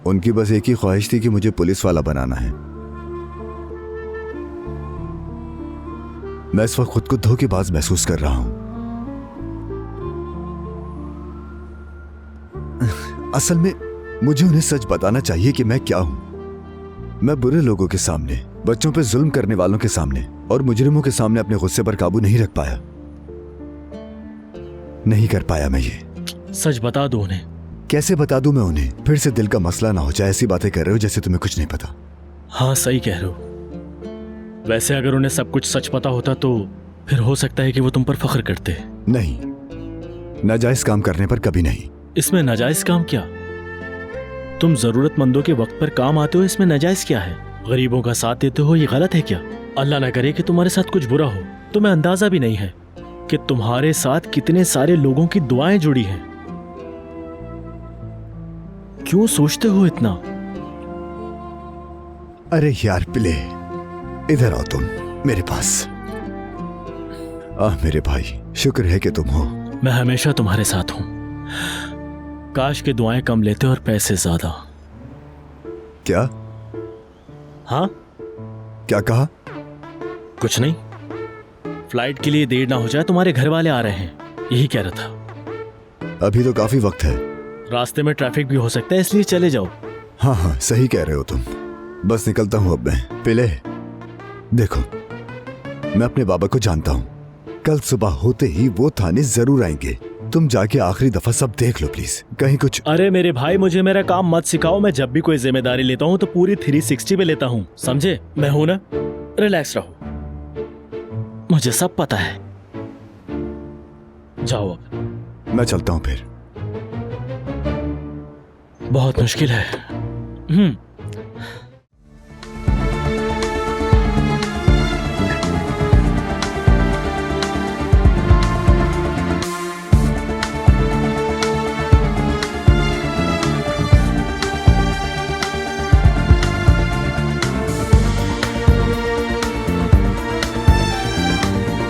उनकी बस एक ही ख्वाहिश थी कि मुझे पुलिस वाला बनाना है। मैं इस वक्त खुद को धोखेबाज महसूस कर रहा हूं। असल में मुझे उन्हें सच बताना चाहिए कि मैं क्या हूं। मैं बुरे लोगों के सामने, बच्चों पे जुल्म करने वालों के सामने और मुजरिमों के सामने अपने गुस्से पर काबू नहीं रख पाया। नहीं कर पाया मैं ये। सच बता दो उन्हें। कैसे बता दूं मैं उन्हें? फिर से दिल का मसला ना हो जाए। ऐसी बातें कर रहे हो जैसे तुम्हें कुछ नहीं पता। हाँ सही कह रहे हो। वैसे अगर उन्हें सब कुछ सच पता होता तो फिर हो सकता है कि वो तुम पर फख्र करते। नहीं, नाजायज काम करने पर कभी नहीं। इसमें नाजायज काम क्या? तुम जरूरतमंदों के वक्त पर काम आते हो, इसमें नाजायज क्या है? गरीबों का साथ देते हो, ये गलत है क्या? अल्लाह ना करे कि तुम्हारे साथ कुछ बुरा हो। तुम्हें अंदाजा भी नहीं है कि तुम्हारे साथ कितने सारे लोगों की दुआएं जुड़ी हैं। क्यों सोचते हो इतना? अरे यार पिले, इधर आओ तुम मेरे पास। मेरे भाई, शुक्र है कि तुम हो। मैं हमेशा तुम्हारे साथ हूं। काश के दुआएं कम लेते और पैसे ज्यादा। क्या? हाँ? क्या कहा? कुछ नहीं। फ्लाइट के लिए देर ना हो जाए, तुम्हारे घर वाले आ रहे हैं, यही कह रहा था। अभी तो काफी वक्त है। रास्ते में ट्रैफिक भी हो सकता है, इसलिए चले जाओ। हाँ हाँ, सही कह रहे हो तुम। बस निकलता हूं अब मैं। पिले, देखो, मैं अपने बाबा को जानता हूं। कल सुबह होते ही वो थाने जरूर आएंगे। तुम जाके आखिरी दफा सब देख लो प्लीज, कहीं कुछ। अरे मेरे भाई, मुझे मेरा काम मत सिखाओ। मैं जब भी कोई जिम्मेदारी लेता हूँ तो पूरी 360 पे लेता हूँ, समझे? मैं हूं ना, रिलैक्स रहो, मुझे सब पता है। जाओ अब। मैं चलता हूं फिर। बहुत मुश्किल है।